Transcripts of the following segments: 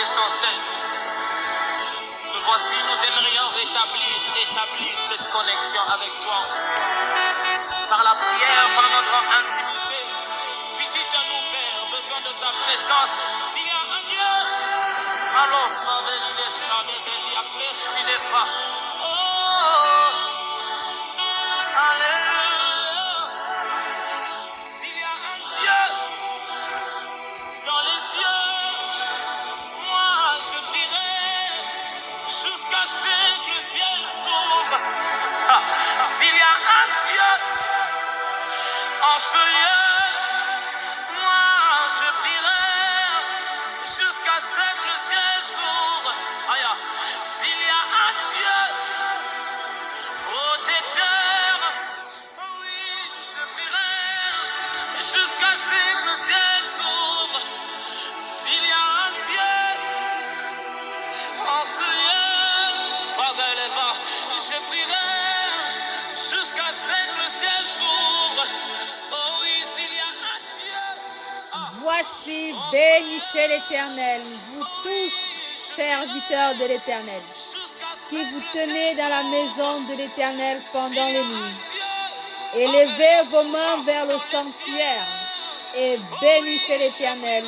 louer sans cesse. Nous voici, nous aimerions établir cette connexion avec toi. Par la prière, par notre intimité. Visite-nous, Père, besoin de ta présence. S'il y a un Dieu, alors ça venit des chants, des appelés, si des fois. Oh, alléluia. S'il y a un Dieu dans les cieux, moi je prierai jusqu'à ce que le ciel s'ouvre. Ah, s'il y a un Dieu en ce lieu, moi je prierai jusqu'à ce que le ciel s'ouvre. Aïe, s'il y a un Dieu protecteur, oui, je prierai jusqu'à ce que le ciel s'ouvre. S'il y a un Dieu en ce lieu, par les vents, je prierai jusqu'à ce que le ciel s'ouvre. Oh oui, s'il y a un Dieu. Voici, bénissez l'Éternel, vous tous, serviteurs de l'Éternel, qui vous tenez dans la maison de l'Éternel pendant les nuits. Élevez vos mains vers le sanctuaire et bénissez l'Éternel.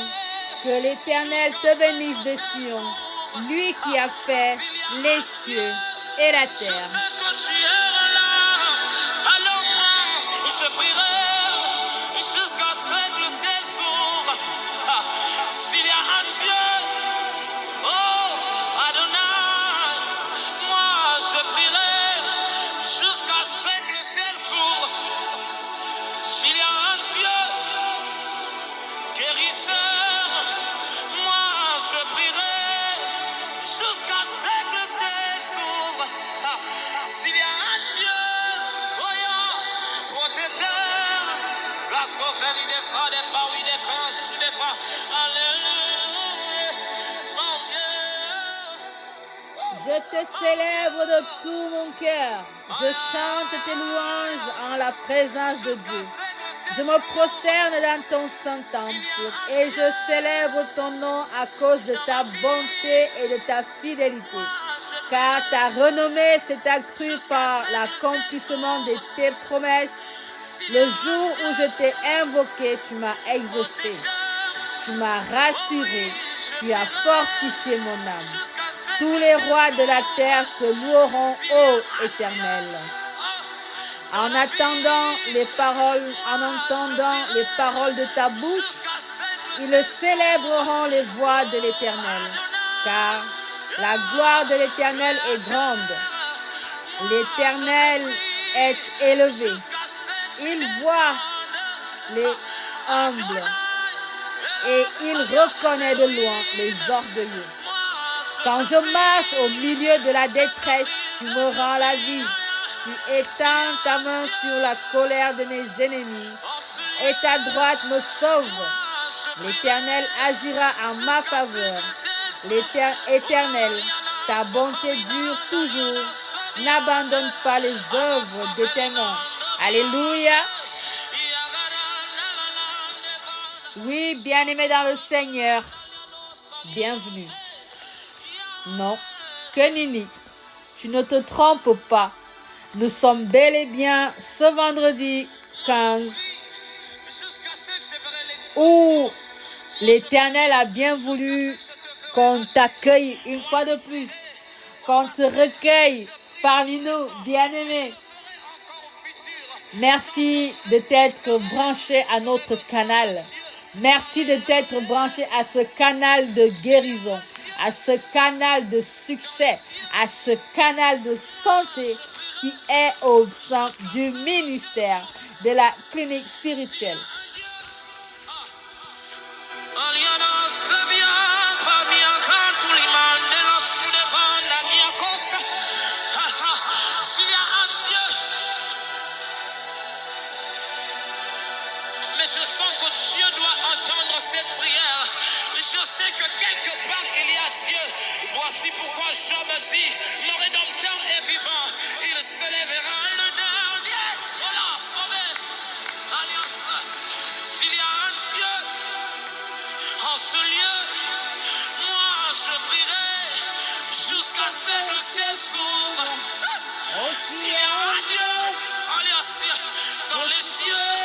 Que l'Éternel te bénisse de Sion, lui qui a fait les cieux et la terre. Alors moi, je prierai jusqu'à ce que le ciel s'ouvre. Ah, s'il y a un Dieu, oh Adonai, moi je prierai jusqu'à ce que le ciel s'ouvre. S'il y a un Dieu guérisseur, moi je prierai jusqu'à ce que le ciel s'ouvre. Ah, s'il y a un Dieu, voyant, protecteur, grâce au fait des fois, des pas, oui, des quand, des fois. Alléluia, mon Dieu. Je te célèbre de tout mon cœur. Je chante tes louanges en la présence de Dieu. Je me prosterne dans ton saint temple et je célèbre ton nom à cause de ta bonté et de ta fidélité. Car ta renommée s'est accrue par l'accomplissement de tes promesses. Le jour où je t'ai invoqué, tu m'as exaucé. Tu m'as rassuré. Tu as fortifié mon âme. Tous les rois de la terre te loueront, ô Éternel. En entendant les paroles de ta bouche, ils célébreront les voies de l'Éternel, car la gloire de l'Éternel est grande. L'Éternel est élevé. Il voit les humbles et il reconnaît de loin les orgueilleux. Quand je marche au milieu de la détresse, tu me rends la vie. Tu étends ta main sur la colère de mes ennemis et ta droite me sauve. L'Éternel agira en ma faveur. L'Éternel, ta bonté dure toujours. N'abandonne pas les œuvres de tes mains. Alléluia. Oui, bien-aimé dans le Seigneur, bienvenue. Non, que nenni, tu ne te trompes pas. Nous sommes bel et bien ce vendredi 15 où l'Éternel a bien voulu qu'on t'accueille une fois de plus, qu'on te recueille parmi nous, bien-aimés. Merci de t'être branché à notre canal. Merci de t'être branché à ce canal de guérison, à ce canal de succès, à ce canal de santé qui est au sein du ministère de la clinique spirituelle. Mais je sens que Dieu doit entendre cette prière. Je sais que quelque part il y a Dieu. Voici pourquoi Job dit, mon Rédempteur est vivant. Il se lèvera le dernier. Voilà, sauvé. Alliance. S'il y a un Dieu en ce lieu, moi je jusqu'à ce que le ciel s'ouvre. S'il y a un Dieu, allez assis dans les cieux,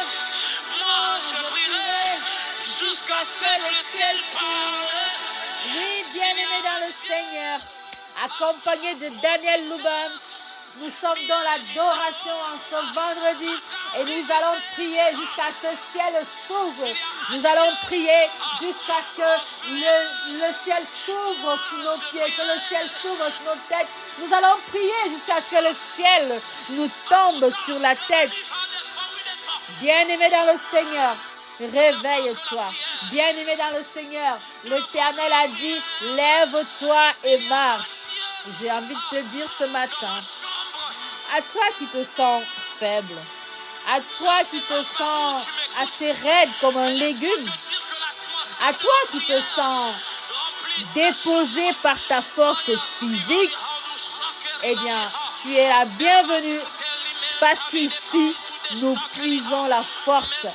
moi je prierai jusqu'à ce que le ciel parle. Oui, bien-aimés dans le Seigneur, accompagné de Daniel Lubans, nous sommes dans l'adoration en ce vendredi et nous allons prier jusqu'à ce que le ciel s'ouvre. Nous allons prier jusqu'à ce que le ciel s'ouvre sous nos pieds, que le ciel s'ouvre sur nos têtes. Nous allons prier jusqu'à ce que le ciel nous tombe sur la tête. Bien-aimé dans le Seigneur, réveille-toi. Bien-aimé dans le Seigneur, l'Éternel a dit, lève-toi et marche. J'ai envie de te dire ce matin, à toi qui te sens faible, à toi qui te sens assez raide comme un légume, à toi qui te sens déposé par ta force physique, eh bien, tu es la bienvenue parce qu'ici, nous puisons la force.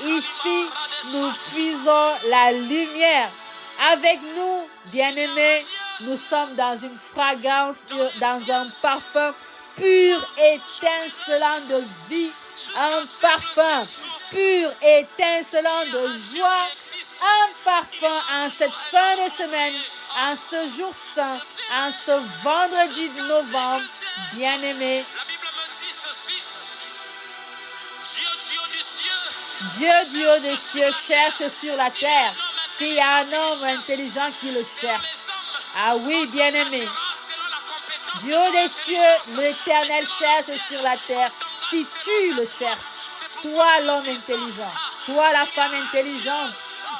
Ici, nous puisons la lumière. Avec nous, bien-aimés, nous sommes dans une fragrance, dans un parfum pur, étincelant de vie, un parfum pur, étincelant de joie, un parfum en cette fin de semaine, en ce jour saint, en ce vendredi de novembre, bien-aimés. Dieu du haut des cieux cherche sur la terre s'il y a un homme intelligent qui le cherche. Ah oui, bien-aimé. Du haut des cieux, l'Éternel cherche sur la terre. Si tu le cherches, toi l'homme intelligent, toi la femme intelligente,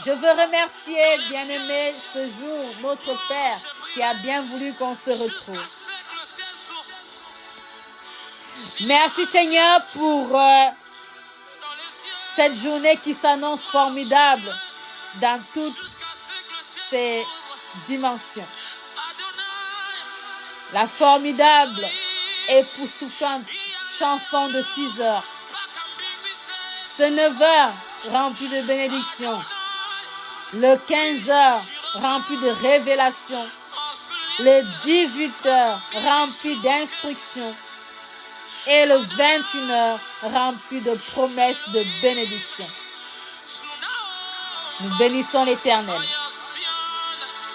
je veux remercier, bien-aimé, ce jour, notre Père, qui a bien voulu qu'on se retrouve. Merci Seigneur pour cette journée qui s'annonce formidable dans toutes ses dimensions. La formidable, époustouflante chanson de 6 heures. Ce 9 heures rempli de bénédictions. Le 15 heures rempli de révélations. Le 18 heures rempli d'instructions. Et le 21 heures rempli de promesses de bénédictions. Nous bénissons l'Éternel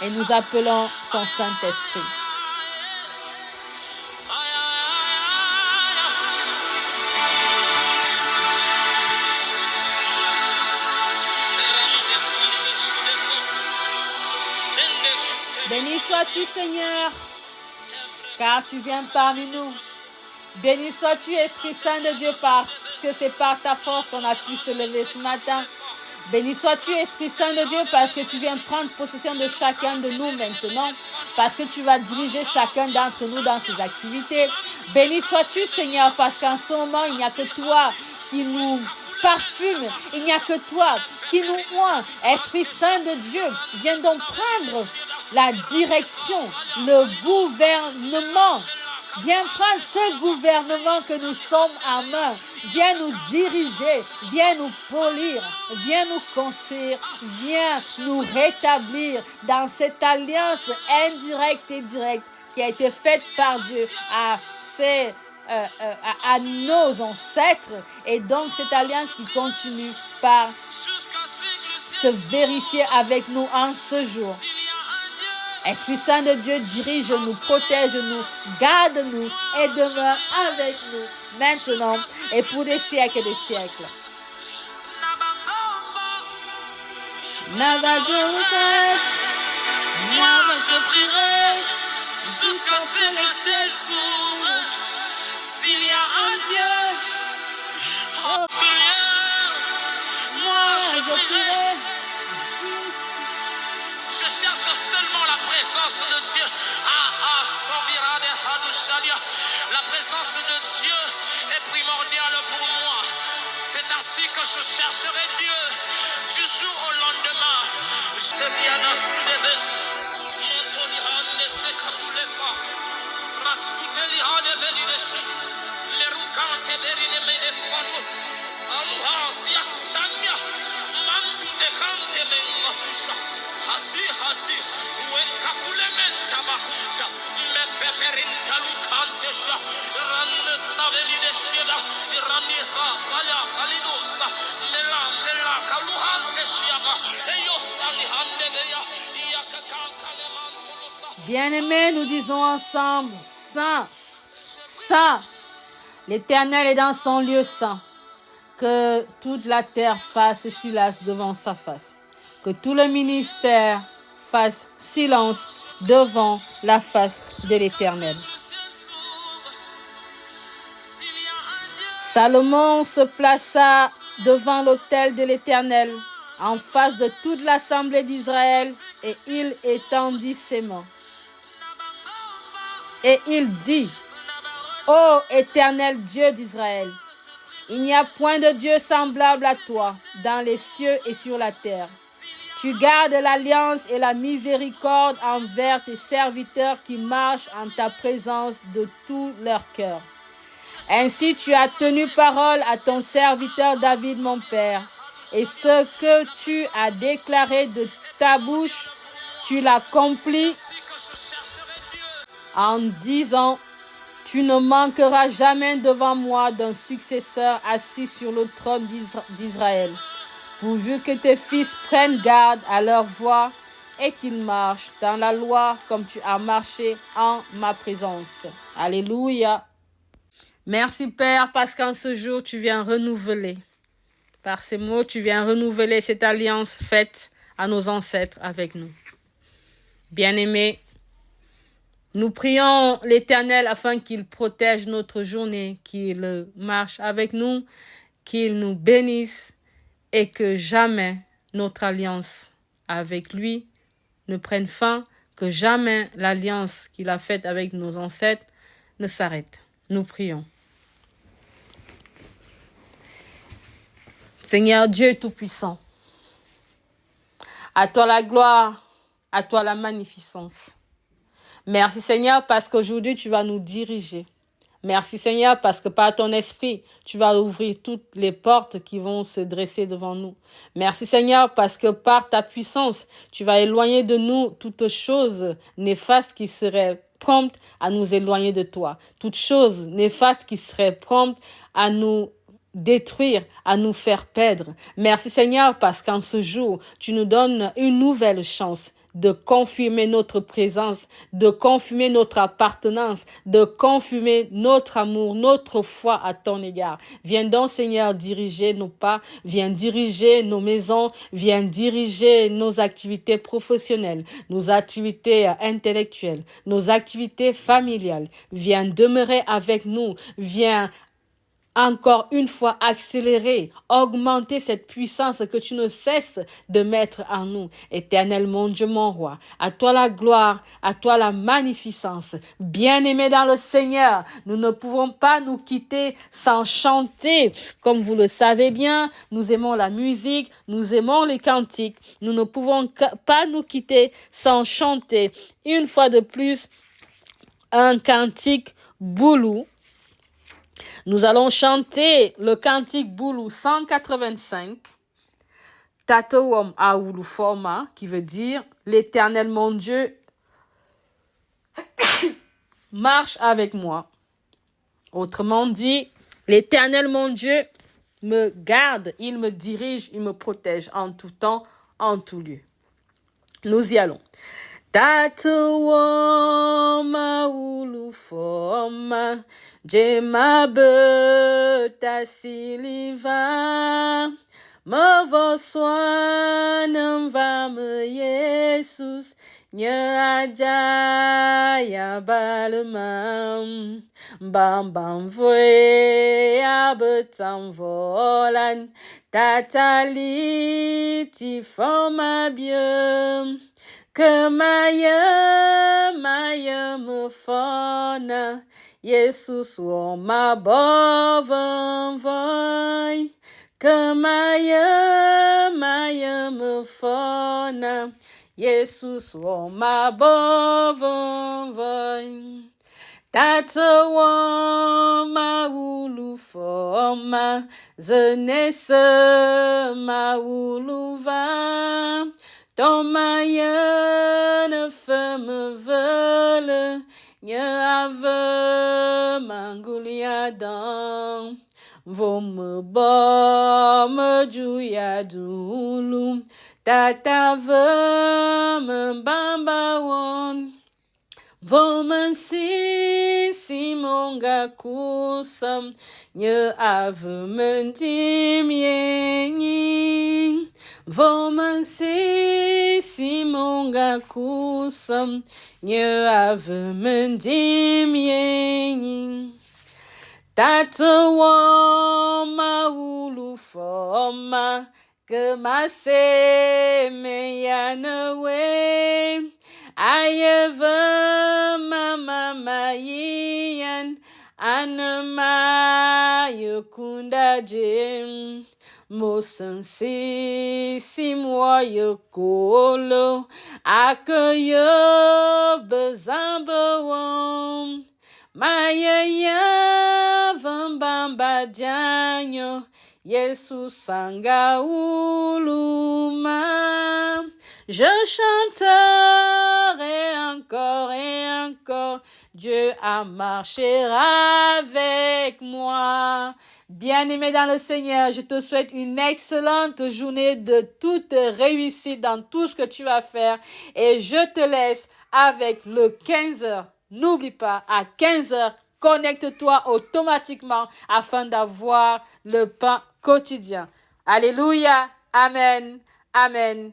et nous appelons son Saint-Esprit. Béni sois-tu, Seigneur, car tu viens parmi nous. Béni sois-tu, Esprit Saint de Dieu, parce que c'est par ta force qu'on a pu se lever ce matin. Béni sois-tu, Esprit Saint de Dieu, parce que tu viens prendre possession de chacun de nous maintenant, parce que tu vas diriger chacun d'entre nous dans ses activités. Béni sois-tu, Seigneur, parce qu'en ce moment, il n'y a que toi qui nous parfume, il n'y a que toi qui nous oint. Esprit Saint de Dieu, viens donc prendre la direction, le gouvernement. Viens prendre ce gouvernement que nous sommes en main. Viens nous diriger, viens nous polir, viens nous construire, viens nous rétablir dans cette alliance indirecte et directe qui a été faite par Dieu à nos ancêtres. Et donc cette alliance qui continue par se vérifier avec nous en ce jour. Esprit Saint de Dieu, dirige-nous, protège-nous, garde-nous et demeure avec nous maintenant et pour des siècles et des siècles. Moi je prierai jusqu'à ce que le ciel s'ouvre. S'il y a un Dieu, oh prière, moi je prierai. Je cherche seulement la présence de Dieu. La présence de Dieu est primordiale pour moi. C'est ainsi que je chercherai Dieu du jour au lendemain. Je viens à soulever. Hasi, uenkakulementa bakunta, Bien-aimés, nous disons ensemble, Saint, Saint, l'Éternel est dans son lieu saint. Que toute la terre fasse silence devant sa face. Que tout le ministère fasse silence devant la face de l'Éternel. Salomon se plaça devant l'autel de l'Éternel, en face de toute l'assemblée d'Israël, et il étendit ses mains. Et il dit, ô Éternel Dieu d'Israël, il n'y a point de Dieu semblable à toi dans les cieux et sur la terre. Tu gardes l'alliance et la miséricorde envers tes serviteurs qui marchent en ta présence de tout leur cœur. Ainsi tu as tenu parole à ton serviteur David mon père, et ce que tu as déclaré de ta bouche, tu l'accomplis en disant, tu ne manqueras jamais devant moi d'un successeur assis sur le trône d'Israël, pourvu que tes fils prennent garde à leur voie et qu'ils marchent dans la loi comme tu as marché en ma présence. Alléluia. Merci Père, parce qu'en ce jour, tu viens renouveler. Par ces mots, tu viens renouveler cette alliance faite à nos ancêtres avec nous. Bien-aimés, nous prions l'Éternel afin qu'il protège notre journée, qu'il marche avec nous, qu'il nous bénisse et que jamais notre alliance avec lui ne prenne fin, que jamais l'alliance qu'il a faite avec nos ancêtres ne s'arrête. Nous prions. Seigneur Dieu Tout-Puissant, à toi la gloire, à toi la magnificence. Merci Seigneur parce qu'aujourd'hui tu vas nous diriger. Merci Seigneur parce que par ton esprit, tu vas ouvrir toutes les portes qui vont se dresser devant nous. Merci Seigneur parce que par ta puissance, tu vas éloigner de nous toutes choses néfastes qui seraient promptes à nous éloigner de toi. Toutes choses néfastes qui seraient promptes à nous détruire, à nous faire perdre. Merci Seigneur parce qu'en ce jour, tu nous donnes une nouvelle chance de confirmer notre présence, de confirmer notre appartenance, de confirmer notre amour, notre foi à ton égard. Viens donc, Seigneur, diriger nos pas, viens diriger nos maisons, viens diriger nos activités professionnelles, nos activités intellectuelles, nos activités familiales. Viens demeurer avec nous, viens encore une fois accélérer, augmenter cette puissance que tu ne cesses de mettre en nous. Éternel mon Dieu, mon roi, à toi la gloire, à toi la magnificence. Bien-aimés dans le Seigneur, nous ne pouvons pas nous quitter sans chanter. Comme vous le savez bien, nous aimons la musique, nous aimons les cantiques. Nous ne pouvons pas nous quitter sans chanter une fois de plus un cantique boulou. Nous allons chanter le cantique Boulou 185, Tatowom Aoulou Forma, qui veut dire l'Éternel mon Dieu marche avec moi. Autrement dit, l'Éternel mon Dieu me garde, il me dirige, il me protège en tout temps, en tout lieu. Nous y allons. Tatowoma ulu forma, jema beta siliva, me voswanam va me Jesus, nya aja ya balmam, bam bam voe abetam volan, tatali ti forma bien. Que maya me fona, Jesus o ma bovan vai. Que maya me fona, Jesus o ma bovan vai. Tata ma ulu forma, zenesse ma ulu va. Ton maïen femme veule, Nyave manguliadam. Vom bom juya dulu. Tatave mbambawon. Vom si monga kusam. Nye ave mentim yenyin. Vom si monga kusam. Nye ave mentim yenyin. Tato maulu forma que mase me yanawe ayeva mama yan anama yukunda jem mosansi simwa yukolo akayo bezambawom Maya vambamba janyo Yesu sanga uluma. Je chanterai encore et encore. Dieu a marché avec moi. Bien-aimé dans le Seigneur, je te souhaite une excellente journée de toute réussite dans tout ce que tu vas faire. Et je te laisse avec le 15h. N'oublie pas, à 15h, connecte-toi automatiquement afin d'avoir le pain quotidien. Alléluia. Amen. Amen.